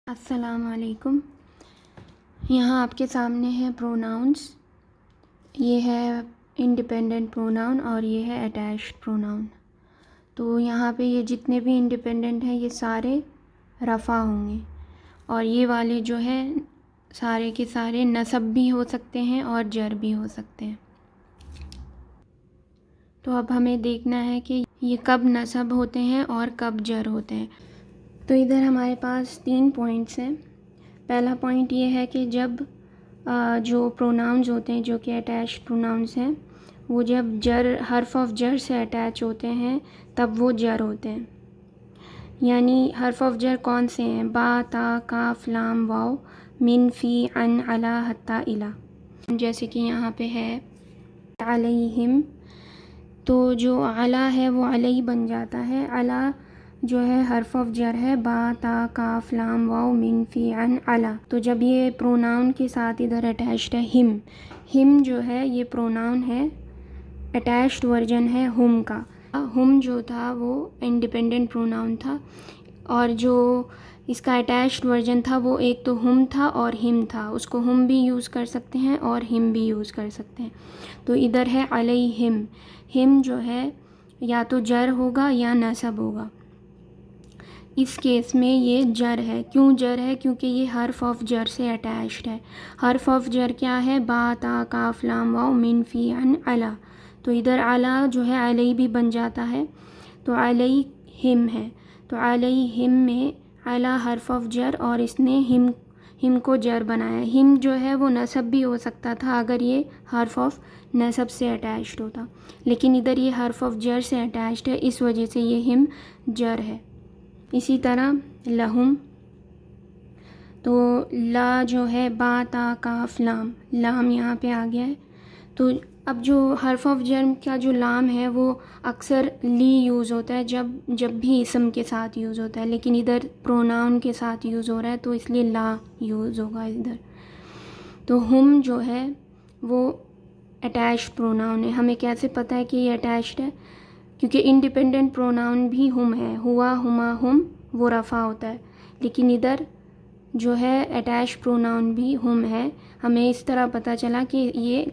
السلام علیکم۔ یہاں آپ کے سامنے ہے پروناؤنس۔ یہ ہے انڈیپینڈنٹ پروناؤن اور یہ ہے اٹیچڈ پروناؤن۔ تو یہاں پہ یہ جتنے بھی انڈیپینڈنٹ ہیں یہ سارے رفع ہوں گے، اور یہ والے جو ہے سارے کے سارے نصب بھی ہو سکتے ہیں اور جر بھی ہو سکتے ہیں۔ تو اب ہمیں دیکھنا ہے کہ یہ کب نصب ہوتے ہیں اور کب جر ہوتے ہیں۔ تو ادھر ہمارے پاس 3 پوائنٹس ہیں۔ پہلا پوائنٹ یہ ہے کہ جب جو پروناؤنز ہوتے ہیں جو کہ اٹیچڈ پروناؤنز ہیں، وہ جب حرف آف جر سے اٹیچ ہوتے ہیں تب وہ جر ہوتے ہیں۔ یعنی حرف آف جر کون سے ہیں؟ با، تا، کاف، لام، واو، من، فی، عن، علی، حتی، الی۔ جیسے کہ یہاں پہ ہے علیہم، تو جو علی ہے وہ علی بن جاتا ہے۔ علی جو ہے حرف آف جر ہے، با، تا، کاف، لام، واو، من، فی، عن، علی۔ تو جب یہ پروناؤن کے ساتھ ادھر اٹیچڈ ہے ہم جو ہے یہ پروناؤن ہے، اٹیچڈ ورژن ہے ہم کا۔ ہم جو تھا وہ انڈیپینڈنٹ پروناؤن تھا، اور جو اس کا اٹیچڈ ورژن تھا وہ ایک تو ہم تھا اور ہم تھا۔ اس کو ہم بھی یوز کر سکتے ہیں اور ہم بھی یوز کر سکتے ہیں۔ تو ادھر ہے علیہم، ہم جو ہے یا تو جر ہوگا یا نصب ہوگا۔ اس کیس میں یہ جر ہے۔ کیوں جر ہے؟ کیونکہ یہ حرف آف جر سے اٹیچڈ ہے۔ حرف آف جر کیا ہے؟ با، تا، کاف، لام، واو، من، فی، عن، علی۔ تو ادھر علی جو ہے علی بھی بن جاتا ہے، تو علیہم ہے۔ تو علیہم میں علی حرف آف جر اور اس نے ہم کو جر بنایا۔ ہم جو ہے وہ نصب بھی ہو سکتا تھا اگر یہ حرف آف نصب سے اٹیچڈ ہوتا، لیکن ادھر یہ حرف آف جر سے اٹیچڈ ہے، اس وجہ سے یہ ہم جر ہے۔ اسی طرح لہم، تو لا جو ہے با، تا، کاف، لام، لام یہاں پہ آ گیا ہے۔ تو اب جو حرف آف جر کا جو لام ہے وہ اکثر لی یوز ہوتا ہے جب بھی اسم کے ساتھ یوز ہوتا ہے، لیکن ادھر پروناؤن کے ساتھ یوز ہو رہا ہے تو اس لیے لا یوز ہوگا ادھر۔ تو ہم جو ہے وہ اٹیچڈ پروناؤن ہے۔ ہمیں کیسے پتہ ہے کہ یہ اٹیچڈ ہے؟ کیونکہ انڈیپینڈنٹ پروناؤن بھی ہم ہے، ہوا، ہما، ہم، وہ رفع ہوتا ہے، لیکن ادھر جو ہے اٹیچڈ پروناؤن بھی ہم ہے۔ ہمیں اس طرح پتہ چلا کہ یہ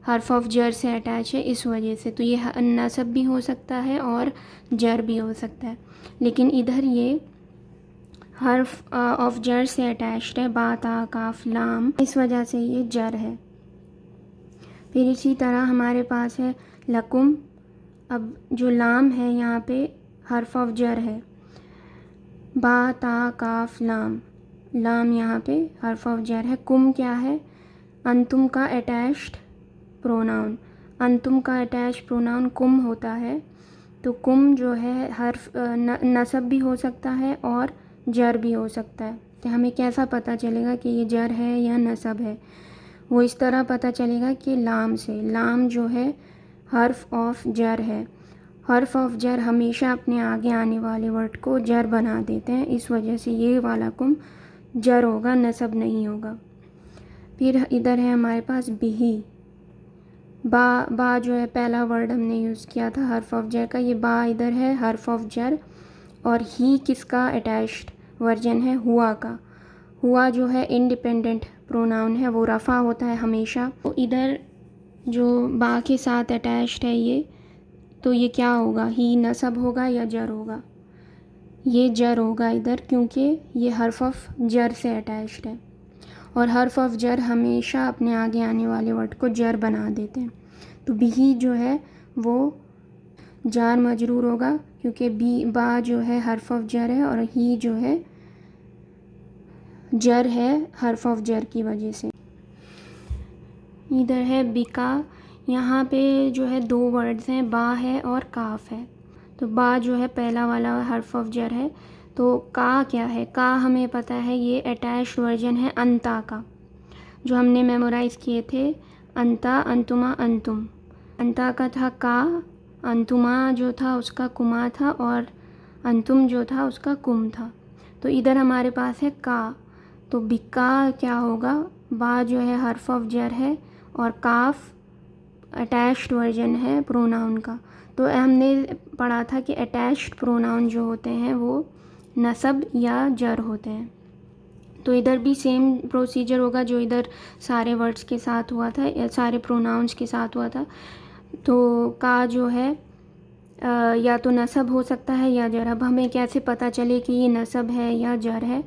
حرف آف جر سے اٹیچ ہے اس وجہ سے، تو یہ نصب بھی ہو سکتا ہے اور جر بھی ہو سکتا ہے، لیکن ادھر یہ حرف آف جر سے اٹیچڈ ہے، با، تا، کاف، لام، اس وجہ سے یہ جر ہے۔ پھر اسی طرح ہمارے پاس ہے لکم۔ اب جو لام ہے یہاں پہ حرف آف جر ہے، با، تا، کاف، لام، لام یہاں پہ حرف آف جر ہے۔ کم کیا ہے؟ انتم کا اٹیچڈ پروناؤن، انتم کا اٹیچڈ پروناؤن کم ہوتا ہے، تو کم جو ہے حرف نصب بھی ہو سکتا ہے اور جر بھی ہو سکتا ہے۔ تو ہمیں کیسا پتہ چلے گا کہ یہ جر ہے یا نصب ہے؟ وہ اس طرح پتہ چلے گا کہ لام سے۔ لام جو ہے حرف آف جر ہے، حرف آف جر ہمیشہ اپنے آگے آنے والے ورڈ کو جر بنا دیتے ہیں، اس وجہ سے یہ والا کم جر ہوگا، نصب نہیں ہوگا۔ پھر ادھر ہے ہمارے پاس بہی۔ با جو ہے پہلا ورڈ ہم نے یوز کیا تھا حرف آف جر کا، یہ با ادھر ہے حرف آف جر، اور ہی کس کا اٹیچڈ ورژن ہے؟ ہوا کا۔ ہوا جو ہے انڈیپینڈنٹ پروناؤن ہے، وہ رفع ہوتا ہے ہمیشہ۔ تو ادھر جو با کے ساتھ اٹیچڈ ہے یہ، تو یہ کیا ہوگا؟ ہی نصب ہوگا یا جر ہوگا؟ یہ جر ہوگا ادھر، کیونکہ یہ حرف آف جر سے اٹیچڈ ہے، اور حرف آف جر ہمیشہ اپنے آگے آنے والے ورڈ کو جر بنا دیتے ہیں۔ تو بھی جو ہے وہ جار مجرور ہوگا، کیونکہ با جو ہے حرف آف جر ہے اور ہی جو ہے جر ہے حرف آف جر کی وجہ سے۔ ادھر ہے بکا۔ یہاں پہ جو ہے 2 ورڈز ہیں، با ہے اور کاف ہے۔ تو با جو ہے پہلا والا حرف آف جر ہے، تو کا کیا ہے؟ کا ہمیں پتہ ہے یہ اٹیچڈ ورژن ہے انتا کا، جو ہم نے میمورائز کیے تھے، انتا، انتما، انتم۔ انتا کا تھا کا، انتما جو تھا اس کا کما تھا، اور انتم جو تھا اس کا کم تھا۔ تو ادھر ہمارے پاس ہے کا، تو بکا کیا ہوگا؟ با جو ہے حرف آف جر ہے اور کاف اٹیچڈ ورژن ہے پروناؤن کا۔ تو ہم نے پڑھا تھا کہ اٹیچڈ پروناؤن جو ہوتے ہیں وہ نصب یا جر ہوتے ہیں۔ تو ادھر بھی سیم پروسیجر ہوگا جو ادھر سارے ورڈز کے ساتھ ہوا تھا یا سارے پروناؤنس کے ساتھ ہوا تھا. تو کا جو ہے یا تو نصب ہو سکتا ہے یا جر. اب ہمیں کیسے پتہ چلے کہ یہ نصب ہے یا جر ہے؟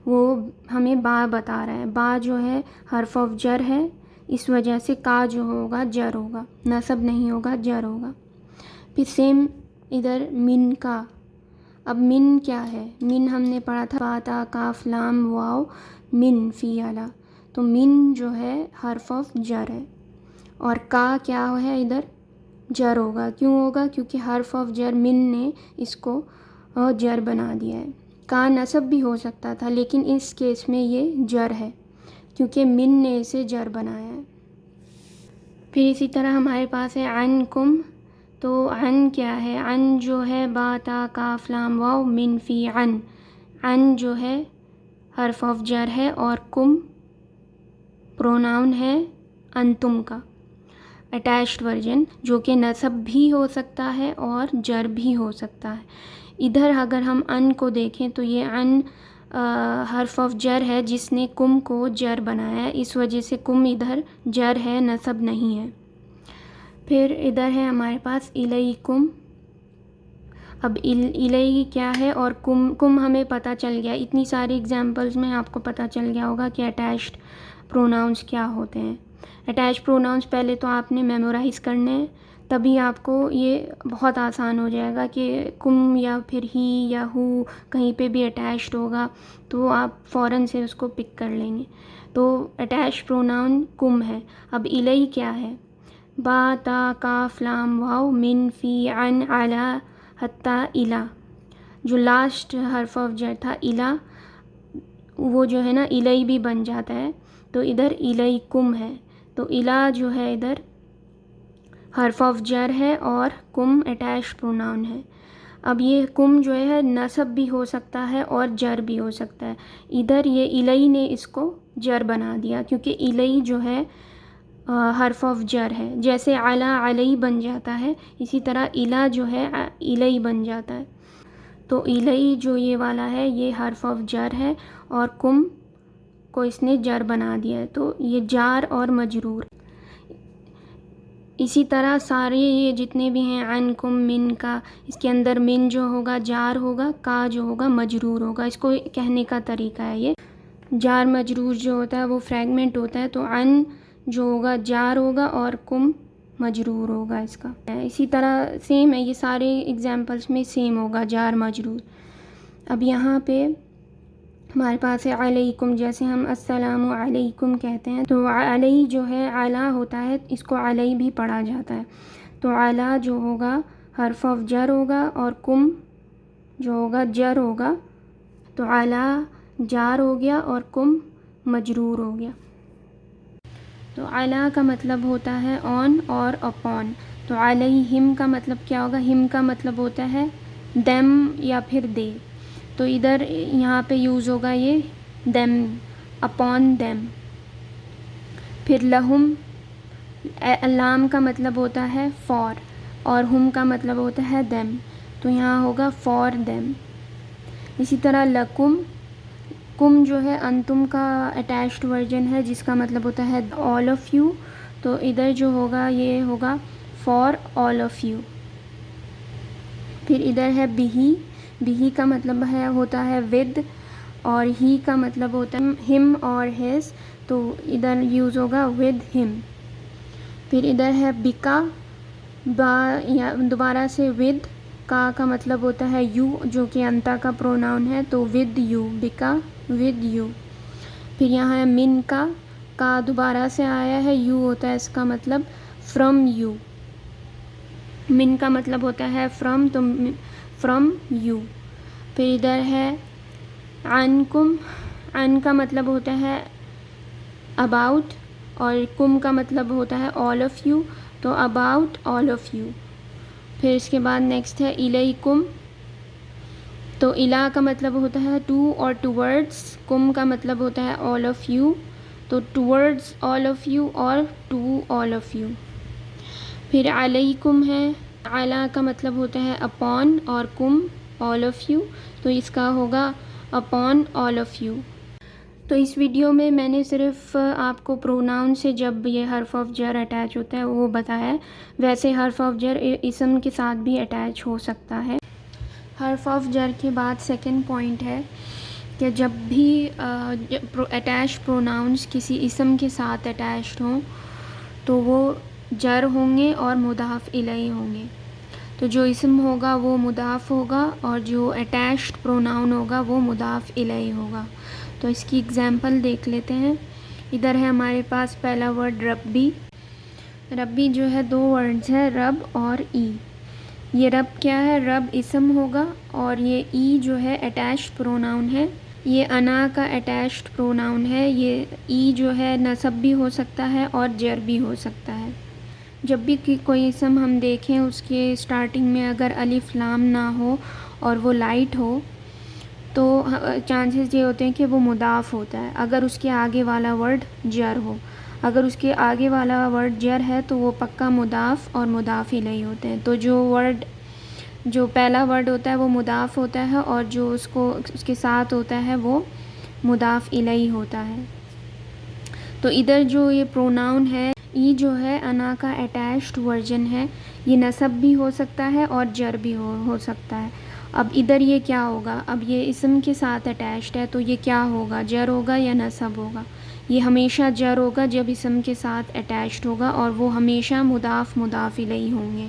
وہ ہمیں با بتا رہا ہے. با جو ہے حرف آف جر ہے، اس وجہ سے کا جو ہوگا جر ہوگا، نصب نہیں ہوگا، جر ہوگا. پھر سیم ادھر من کا. اب من کیا ہے؟ من ہم نے پڑھا تھا با تا کاف لام واو من فی علا. تو من جو ہے حرف آف جر ہے، اور کا کیا ہے ادھر؟ جر ہوگا. کیوں ہوگا؟ کیونکہ حرف آف جر من نے اس کو جر بنا دیا ہے. کا نصب بھی ہو سکتا تھا لیکن اس کیس میں یہ جر ہے کیونکہ من نے اسے جر بنایا ہے. پھر اسی طرح ہمارے پاس ہے عن کم. تو عن کیا ہے؟ عن جو ہے با تا کاف لام واو من فی عن. عن جو ہے حرف آف جر ہے اور کم پروناؤن ہے انتم کا اٹیچڈ ورژن، جو کہ نصب بھی ہو سکتا ہے اور جر بھی ہو سکتا ہے. ادھر اگر ہم ان کو دیکھیں تو یہ ان حرف آف جر ہے جس نے کم کو جر بنایا ہے، اس وجہ سے کم ادھر جر ہے، نصب نہیں ہے. پھر ادھر ہے ہمارے پاس الیکم. اب الی کیا ہے اور کم ہمیں پتہ چل گیا. اتنی ساری ایگزامپلز میں آپ کو پتہ چل گیا ہوگا کہ اٹیچڈ پروناؤنس کیا ہوتے ہیں. اٹیچ پروناؤنس پہلے تو آپ نے میمورائز کرنے ہیں، تبھی آپ کو یہ بہت آسان ہو جائے گا کہ کم یا پھر ہی یا ہو کہیں پہ بھی اٹیچڈ ہوگا تو آپ فوراً سے اس کو پک کر لیں گے. تو اٹیچ پروناؤن کم ہے. اب الی کیا ہے؟ با تا کاف لام واو من فی عن علی حتی الا. جو لاسٹ حرف آف جر تھا الا، وہ جو ہے نا الی بھی بن جاتا ہے، تو ادھر الیکم ہے. تو الا جو ہے ادھر حرف آف جر ہے اور کم اٹیچ پروناؤن ہے. اب یہ کم جو ہے نصب بھی ہو سکتا ہے اور جر بھی ہو سکتا ہے. ادھر یہ الی نے اس کو جر بنا دیا کیونکہ الی جو ہے حرف آف جر ہے. جیسے علی علی بن جاتا ہے، اسی طرح الا جو ہے الی بن جاتا ہے. تو الی جو یہ والا ہے یہ حرف آف جر ہے اور کم کو اس نے جر بنا دیا ہے، تو یہ جار اور مجرور. اسی طرح سارے یہ جتنے بھی ہیں عن کم من کا، اس کے اندر من جو ہوگا جار ہوگا، کا جو ہوگا مجرور ہوگا. اس کو کہنے کا طریقہ ہے یہ جار مجرور جو ہوتا ہے وہ فریگمنٹ ہوتا ہے. تو عن جو ہوگا جار ہوگا اور کم مجرور ہوگا اس کا. اسی طرح سیم ہے، یہ سارے ایگزامپلس میں سیم ہوگا جار مجرور. اب یہاں پہ ہمارے پاس ہے علیکم. جیسے ہم السلام علیکم کہتے ہیں تو علی جو ہے اعلیٰ ہوتا ہے، اس کو علی بھی پڑھا جاتا ہے. تو اعلیٰ جو ہوگا حرف آف جر ہوگا اور کم جو ہوگا جر ہوگا. تو اعلیٰ جار ہو گیا اور کم مجرور ہو گیا. تو اعلیٰ کا مطلب ہوتا ہے آن اور اپون. تو علیہم کا مطلب کیا ہوگا؟ ہم کا مطلب ہوتا ہے دیم یا پھر دے. تو ادھر یہاں پہ یوز ہوگا یہ دیم، اپون دیم. پھر لہم، لام کا مطلب ہوتا ہے فار اور ہم کا مطلب ہوتا ہے دیم، تو یہاں ہوگا فار دیم. اسی طرح لکم، کم جو ہے انتم کا اٹیچڈ ورژن ہے جس کا مطلب ہوتا ہے آل آف یو. تو ادھر جو ہوگا یہ ہوگا فار آل آف یو. پھر ادھر ہے بہی. بہی کا مطلب ہوتا ہے ود، اور ہی کا مطلب ہوتا ہے ہم اور ہز، تو ادھر یوز ہوگا ود ہم. پھر ادھر ہے بکا. با یا دوبارہ سے ود. کا مطلب ہوتا ہے یو جو کہ انتا کا پروناؤن ہے، تو ود یو، بکا ود یو. پھر یہاں ہے من کا دوبارہ سے آیا ہے، یو ہوتا ہے اس کا مطلب فرام یو. من کا مطلب ہوتا ہے فرام، تو فرام یو. پھر ادھر ہے عن کم. عن کا مطلب ہوتا ہے اباؤٹ اور کم کا مطلب ہوتا ہے آل آف یو، تو اباؤٹ آل آف یو. پھر اس کے بعد نیکسٹ ہے الیکم. تو الا کا مطلب ہوتا ہے ٹو اور ٹورڈز. کم کا مطلب ہوتا ہے آل آف یو، تو ٹورڈز آل آف یو اور ٹو آل آف یو. پھر علیکم ہے. علی کا مطلب ہوتا ہے اپون اور کم آل آف یو، تو اس کا ہوگا اپون آل آف یو. تو اس ویڈیو میں میں نے صرف آپ کو پروناؤن سے جب یہ حرف آف جر اٹیچ ہوتا ہے وہ بتایا ہے، ویسے حرف آف جر اسم کے ساتھ بھی اٹیچ ہو سکتا ہے۔ حرف آف جر کے بعد سیکنڈ پوائنٹ ہے کہ جب بھی اٹیچ پروناؤنس کسی اسم کے ساتھ اٹیچڈ ہوں تو وہ جر ہوں گے اور مضاف الیہ ہوں گے۔ تو جو اسم ہوگا وہ مضاف ہوگا اور جو اٹیچڈ پروناؤن ہوگا وہ مضاف الیہ ہوگا۔ تو اس کی اگزامپل دیکھ لیتے ہیں۔ ادھر ہے ہمارے پاس پہلا ورڈ ربی۔ ربی جو ہے دو ورڈز ہیں، رب اور ای۔ یہ رب کیا ہے؟ رب اسم ہوگا اور یہ ای جو ہے اٹیچڈ پروناؤن ہے۔ یہ انا کا اٹیچڈ پروناؤن ہے۔ یہ ای جو ہے نصب بھی ہو سکتا ہے اور جر بھی ہو سکتا ہے۔ جب بھی کوئی اسم ہم دیکھیں اس کے اسٹارٹنگ میں اگر الف لام نہ ہو اور وہ لائٹ ہو تو چانسز یہ ہوتے ہیں کہ وہ مضاف ہوتا ہے اگر اس کے آگے والا ورڈ جر ہو۔ اگر اس کے آگے والا ورڈ جر ہے تو وہ پکا مضاف اور مضاف الیہ ہوتے ہیں۔ تو جو پہلا ورڈ ہوتا ہے وہ مضاف ہوتا ہے اور جو اس کے ساتھ ہوتا ہے وہ مضاف الیہ ہوتا ہے۔ تو ادھر جو یہ پروناؤن ہے ای جو ہے انا کا اٹیچڈ ورژن ہے، یہ نصب بھی ہو سکتا ہے اور جر بھی ہو سکتا ہے۔ اب ادھر یہ کیا ہوگا؟ اب یہ اسم کے ساتھ اٹیچڈ ہے تو یہ کیا ہوگا؟ جر ہوگا یا نصب ہوگا؟ یہ ہمیشہ جر ہوگا جب اسم کے ساتھ اٹیچڈ ہوگا اور وہ ہمیشہ مضاف الیہ ہوں گے۔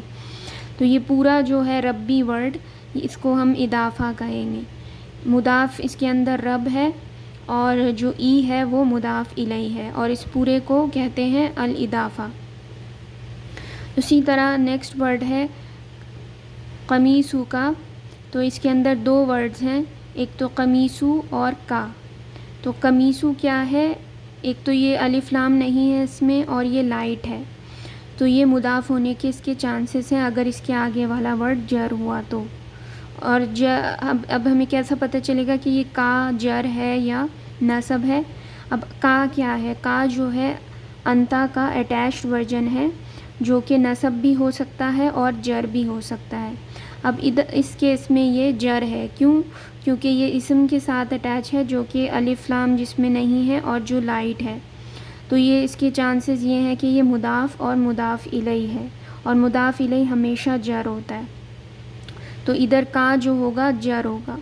تو یہ پورا جو ہے ربی ورڈ اس کو ہم اضافہ کہیں گے۔ مضاف اس کے اندر رب ہے اور جو ای ہے وہ مضاف الیہ ہے اور اس پورے کو کہتے ہیں الاضافہ۔ اسی طرح نیکسٹ ورڈ ہے قمیصو کا۔ تو اس کے اندر دو ورڈز ہیں، ایک تو قمیصو اور کا۔ تو قمیصو کیا ہے؟ ایک تو یہ الف لام نہیں ہے اس میں اور یہ لائٹ ہے، تو یہ مضاف ہونے کے اس کے چانسز ہیں اگر اس کے آگے والا ورڈ جر ہوا تو۔ اور اب ہمیں کیسا پتہ چلے گا کہ یہ کا جر ہے یا نصب ہے؟ اب کا کیا ہے؟ کا جو ہے انتا کا اٹیچڈ ورژن ہے جو کہ نصب بھی ہو سکتا ہے اور جر بھی ہو سکتا ہے۔ اب اس کیس میں یہ جر ہے، کیونکہ یہ اسم کے ساتھ اٹیچ ہے جو کہ الف لام جس میں نہیں ہے اور جو لائٹ ہے، تو یہ اس کے چانسز یہ ہیں کہ یہ مضاف اور مضاف الیہ ہے اور مضاف الیہ ہمیشہ جر ہوتا ہے۔ تو ادھر کا جو ہوگا جر ہوگا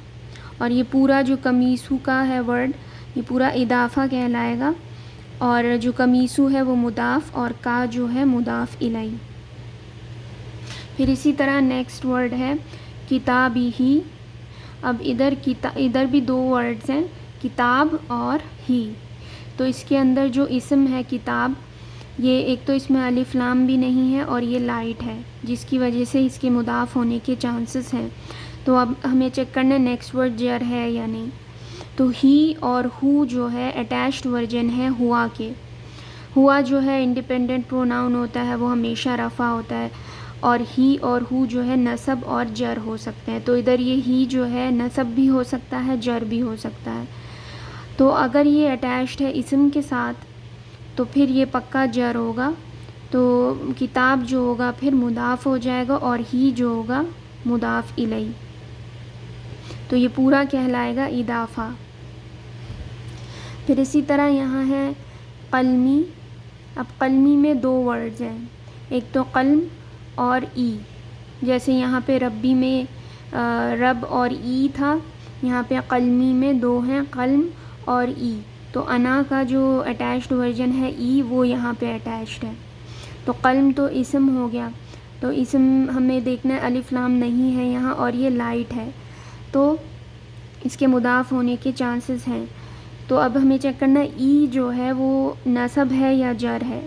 اور یہ پورا جو قمیصو کا ہے ورڈ یہ پورا اضافہ کہلائے گا اور جو قمیصو ہے وہ مضاف اور کا جو ہے مضاف الیہ۔ پھر اسی طرح نیکسٹ ورڈ ہے کتابی۔ اب ادھر بھی دو ورڈز ہیں، کتاب اور ہی۔ تو اس کے اندر جو اسم ہے کتاب، یہ ایک تو اس میں الف لام بھی نہیں ہے اور یہ لائٹ ہے جس کی وجہ سے اس کے مضاف ہونے کے چانسز ہیں۔ تو اب ہمیں چیک کرنا ہے نیکسٹ ورڈ جر ہے یا نہیں۔ تو ہی اور ہو جو ہے اٹیچڈ ورژن ہے ہوا کے۔ ہوا جو ہے انڈیپینڈنٹ پروناؤن ہوتا ہے، وہ ہمیشہ رفع ہوتا ہے اور ہی اور ہو جو ہے نصب اور جر ہو سکتے ہیں۔ تو ادھر یہ ہی جو ہے نصب بھی ہو سکتا ہے، جر بھی ہو سکتا ہے۔ تو اگر یہ اٹیچڈ ہے اسم کے ساتھ تو پھر یہ پکا جر ہوگا، تو کتاب جو ہوگا پھر مضاف ہو جائے گا اور ہی جو ہوگا مضاف الیہ۔ تو یہ پورا کہلائے گا اضافہ۔ پھر اسی طرح یہاں ہے قلمی۔ اب قلمی میں دو ورڈز ہیں، ایک تو قلم اور ای۔ جیسے یہاں پہ ربی میں رب اور ای تھا، یہاں پہ قلمی میں دو ہیں، قلم اور ای۔ تو انا کا جو اٹیچڈ ورژن ہے ای وہ یہاں پہ اٹیچڈ ہے۔ تو قلم تو اسم ہو گیا، تو اسم ہمیں دیکھنا ہے الف لام نہیں ہے یہاں اور یہ لائٹ ہے، تو اس کے مضاف ہونے کے چانسز ہیں۔ تو اب ہمیں چیک کرنا ہے ای جو ہے وہ نصب ہے یا جر ہے۔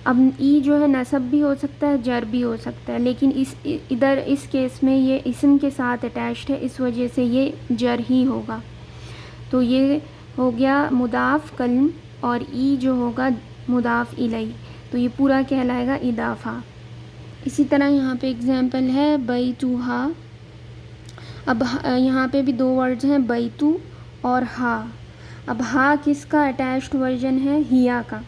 اب ای جو ہے نصب بھی ہو سکتا ہے، جر بھی ہو سکتا ہے، لیکن ادھر اس کیس میں یہ اسم کے ساتھ اٹیچڈ ہے، اس وجہ سے یہ جر ہی ہوگا۔ تو یہ ہو گیا مضاف قلم اور ای جو ہوگا مضاف الیہ، تو یہ پورا کہلائے گا اضافہ۔ اسی طرح یہاں پہ اگزامپل ہے بیتوہا۔ اب یہاں پہ بھی دو ورڈز ہیں، بیتو اور ہا۔ اب ہا کس کا اٹیچڈ ورژن ہے؟ ہیا کا۔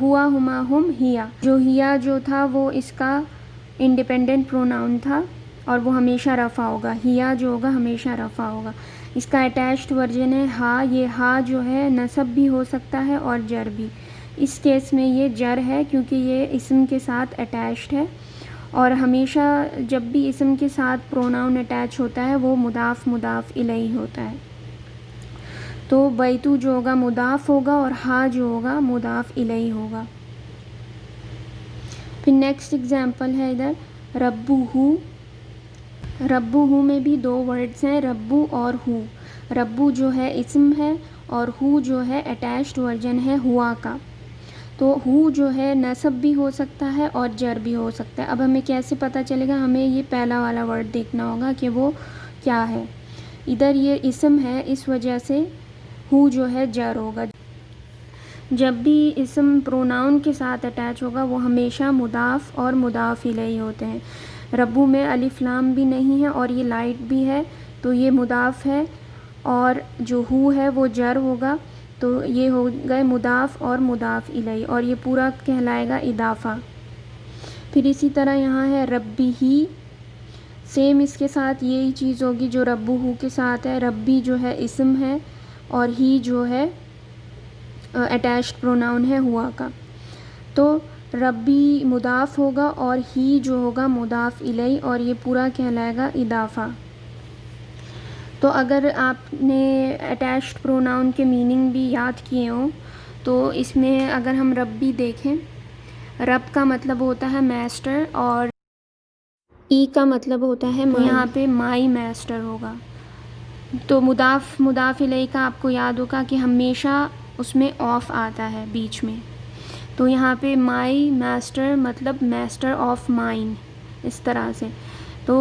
ہوا ہما ہم ہیا۔ جو ہیا جو تھا وہ اس کا انڈیپینڈنٹ پروناؤن تھا اور وہ ہمیشہ رفع ہوگا. ہیا جو ہوگا ہمیشہ رفع ہوگا. اس کا اٹیچڈ ورژن ہے ہا. یہ ہا جو ہے نصب بھی ہو سکتا ہے اور جر بھی. اس کیس میں یہ جر ہے کیونکہ یہ اسم کے ساتھ اٹیچڈ ہے، اور ہمیشہ جب بھی اسم کے ساتھ پروناؤن اٹیچ ہوتا ہے وہ مضاف مضاف الیہ ہوتا ہے. تو بیتو جو ہوگا مضاف ہوگا اور ہا جو ہوگا مضاف الیہ ہوگا. پھر نیکسٹ ایگزامپل ہے ادھر ربو. ربو میں بھی دو ورڈز ہیں، ربو اور ہو. ربو جو ہے اسم ہے اور ہو جو ہے اٹیچڈ ورژن ہے ہوا کا. تو ہو جو ہے نصب بھی ہو سکتا ہے اور جر بھی ہو سکتا ہے. اب ہمیں کیسے پتہ چلے گا؟ ہمیں یہ پہلا والا ورڈ دیکھنا ہوگا کہ وہ کیا ہے. ادھر یہ اسم ہے، اس وجہ سے ہو جو ہے جر ہوگا. جب بھی اسم پروناؤن کے ساتھ اٹیچ ہوگا وہ ہمیشہ مضاف اور مضاف الیہ ہوتے ہیں. ربو میں الف لام بھی نہیں ہے اور یہ لائٹ بھی ہے، تو یہ مضاف ہے، اور جو ہو ہے وہ جر ہوگا. تو یہ ہو گئے مضاف اور مضاف الیہ، اور یہ پورا کہلائے گا اضافہ. پھر اسی طرح یہاں ہے ربی ہی. سیم اس کے ساتھ یہی چیز ہوگی جو ربو ہو کے ساتھ ہے. ربی جو ہے اسم ہے اور ہی جو ہے اٹیچڈ پروناؤن ہے ہوا کا. تو ربی مضاف ہوگا اور ہی جو ہوگا مضاف الیہ، اور یہ پورا کہلائے گا اضافہ. تو اگر آپ نے اٹیچڈ پروناؤن کے میننگ بھی یاد کیے ہوں تو اس میں اگر ہم ربی دیکھیں، رب کا مطلب ہوتا ہے میسٹر اور ای کا مطلب ہوتا ہے یہاں پہ مائی میسٹر ہوگا. تو مضاف مضاف الیہ کا آپ کو یاد ہوگا کہ ہمیشہ اس میں آف آتا ہے بیچ میں. تو یہاں پہ مائی میسٹر مطلب میسٹر آف مائن، اس طرح سے. تو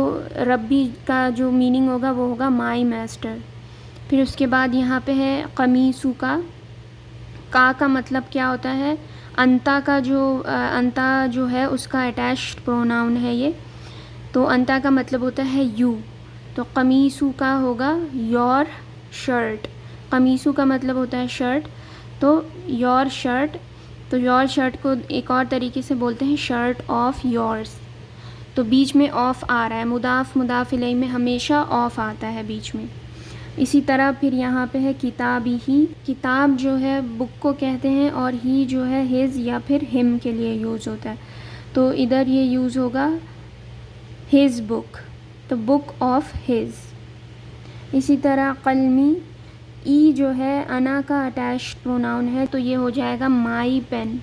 ربی کا جو میننگ ہوگا وہ ہوگا مائی میسٹر. پھر اس کے بعد یہاں پہ ہے قمیصو کا مطلب کیا ہوتا ہے؟ انتا کا انتا جو ہے اس کا اٹیچڈ پروناؤن ہے یہ. تو انتا کا مطلب ہوتا ہے یو. تو قمیصو کا ہوگا یور شرٹ. قمیصو کا مطلب ہوتا ہے شرٹ، تو یور شرٹ. تو یور شرٹ کو ایک اور طریقے سے بولتے ہیں شرٹ آف یورس. تو بیچ میں آف آ رہا ہے، مضاف مضاف الیہ میں ہمیشہ آف آتا ہے بیچ میں. اسی طرح پھر یہاں پہ ہے کتابی ہی. کتاب جو ہے بک کو کہتے ہیں، اور ہی جو ہے ہز یا پھر ہم کے لیے یوز ہوتا ہے. تو ادھر یہ یوز ہوگا ہز بک، تو بک آف ہز. اسی طرح قلمی. ای جو ہے انا کا اٹیچڈ پروناؤن ہے، تو یہ ہو جائے گا مائی پین.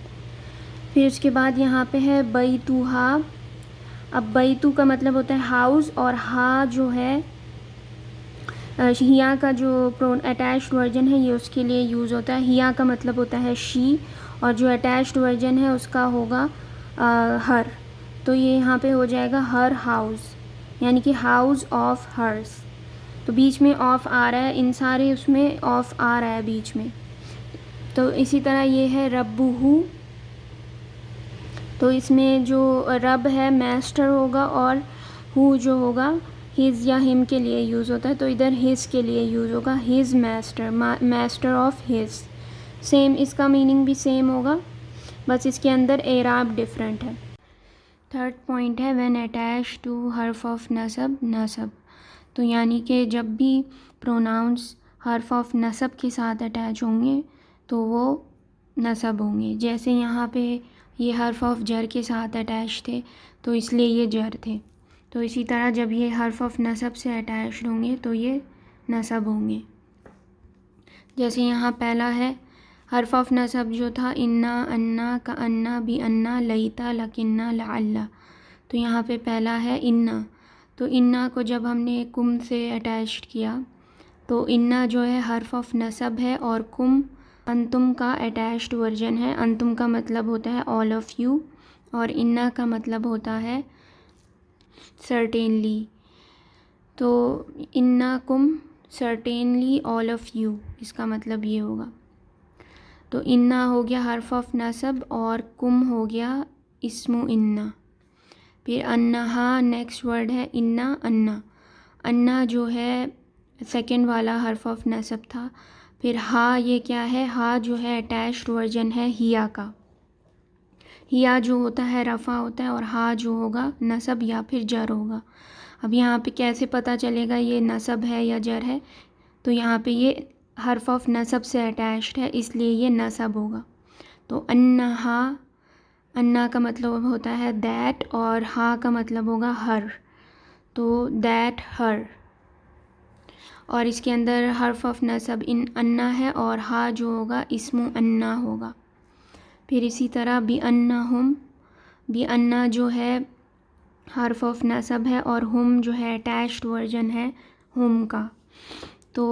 پھر اس کے بعد یہاں پہ ہے بیتوہا. اب بیتو کا مطلب ہوتا ہے ہاؤس، اور ہا جو ہے ہیا کا جو اٹیچڈ ورژن ہے یہ اس کے لیے یوز ہوتا ہے. ہیا کا مطلب ہوتا ہے شی، اور جو اٹیچڈ ورژن ہے اس کا ہوگا ہر. تو یہ یہاں پہ ہو جائے گا ہر ہاؤس، یعنی کہ ہاؤس آف ہرس. تو بیچ میں آف آ رہا ہے، ان سارے اس میں آف آ رہا ہے بیچ میں. تو اسی طرح یہ ہے ربو. تو اس میں جو رب ہے میسٹر ہوگا، اور ہو جو ہوگا ہز یا ہم کے لیے یوز ہوتا ہے. تو ادھر ہز کے لیے یوز ہوگا his master, master of his. Same اس کا میننگ بھی سیم ہوگا، بس اس کے اندر اعراب ڈفرینٹ ہے. تھرڈ پوائنٹ ہے وین اٹیچ ٹو حرف آف نصب نصب. تو یعنی کہ جب بھی پروناؤنس حرف آف نصب کے ساتھ اٹیچ ہوں گے تو وہ نصب ہوں گے. جیسے یہاں پہ یہ حرف آف جر کے ساتھ اٹیچ تھے تو اس لیے یہ جر تھے. تو اسی طرح جب یہ حرف آف نصب سے اٹیچڈ ہوں گے تو یہ نصب ہوں گے. جیسے یہاں پہلا ہے حرف آف نصب جو تھا انا انا کا انا بھی انا لیتا لکنہ لعلہ. تو یہاں پہ پہلا ہے انا. تو انا کو جب ہم نے کم سے اٹیچڈ کیا تو انا جو ہے حرف آف نصب ہے، اور کم انتم کا اٹیچڈ ورژن ہے. انتم کا مطلب ہوتا ہے آل آف یو، اور انا کا مطلب ہوتا ہے سرٹینلی. تو انا کم سرٹینلی آل آف یو، اس کا مطلب یہ ہوگا. تو انا ہو گیا حرف آف نصب اور کم ہو گیا اسم انا. پھر انہا نیکسٹ ورڈ ہے انا انا. انا جو ہے سیکنڈ والا حرف آف نصب تھا. پھر ہا یہ کیا ہے؟ ہا جو ہے اٹیچڈ ورژن ہے ہیا کا. ہیا جو ہوتا ہے رفع ہوتا ہے، اور ہا جو ہوگا نصب یا پھر جر ہوگا. اب یہاں پہ کیسے پتہ چلے گا یہ نسب ہے یا جر ہے؟ تو یہاں پہ یہ حرف آف نسب سے اٹیچڈ ہے، اس لیے یہ نسب ہوگا۔ تو انہا، انا کا مطلب ہوتا ہے دیٹ، اور ہا کا مطلب ہوگا ہر، تو دیٹ ہر، اور اس کے اندر حرف آف نسب انا ہے، اور ہا جو ہوگا اسم انا ہوگا۔ پھر اسی طرح بی انہم، بی انا جو ہے حرف آف نسب ہے، اور ہم جو ہے اٹیچڈ ورژن ہے ہم کا۔ تو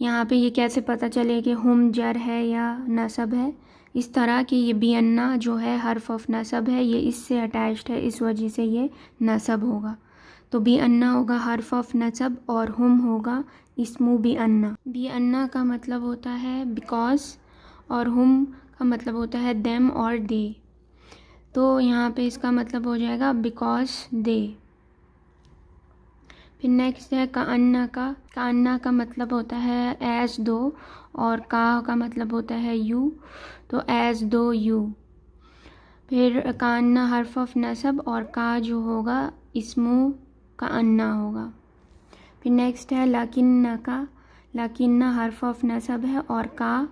یہاں پہ یہ کیسے پتہ چلے کہ ہم جر ہے یا نسب ہے؟ اس طرح کہ یہ بی انا جو ہے حرف آف نسب ہے، یہ اس سے اٹیچڈ ہے، اس وجہ سے یہ نسب ہوگا۔ تو بی انا ہوگا حرف آف نسب، اور ہم ہوگا اسم بی انا۔ بی انا کا مطلب ہوتا ہے بیکاز، اور ہم کا مطلب ہوتا ہے دیم اور دے، تو یہاں پہ اس کا مطلب ہو جائے گا بیکاز دے۔ پھر نیکسٹ ہے کأنہ کا، کأنہ کا مطلب ہوتا ہے ایز دو، اور کا مطلب ہوتا ہے یو، تو ایز دو یو۔ پھر کأنہ حرف آف نسب، اور کا جو ہوگا اسمو کأنہ ہوگا۔ پھر نیکسٹ ہے لکنہ کا، لکنہ حرف آف نسب ہے، اور کا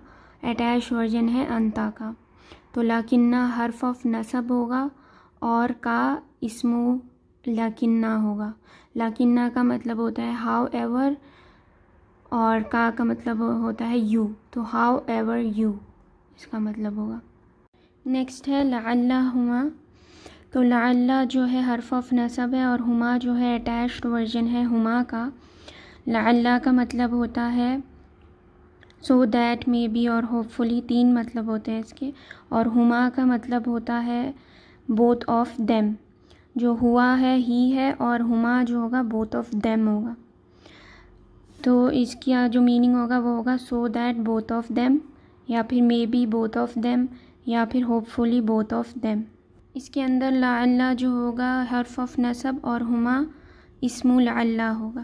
اٹیچ ورژن ہے انتا کا، تو لکنہ حرف آف نسب ہوگا، اور کا اسمو لکنہ ہوگا۔ لکنہ کا مطلب ہوتا ہے ہاؤ ایور، اور کا مطلب ہوتا ہے یو، تو ہاؤ ایور یو اس کا مطلب ہوگا۔ نیکسٹ ہے لعلہما، تو لعل جو ہے حرف آف نسب ہے، اور ہما جو ہے اٹیچڈ ورژن ہے ہما کا۔ لعل کا مطلب ہوتا ہے سو دیٹ، مے بی، اور ہوپ فلی، تین مطلب ہوتے ہیں اس کے۔ اور ہما کا مطلب ہوتا ہے بوتھ آف دیم، جو ہوا ہے ہی ہے، اور ہما جو ہوگا بوتھ آف دیم ہوگا۔ تو اس کا جو میننگ ہوگا وہ ہوگا so that both of them, یا پھر may be both of them, یا پھر hopefully both of them. اس کے اندر لعل جو ہوگا حرف آف نسب، اور ہما اسم لعل ہوگا۔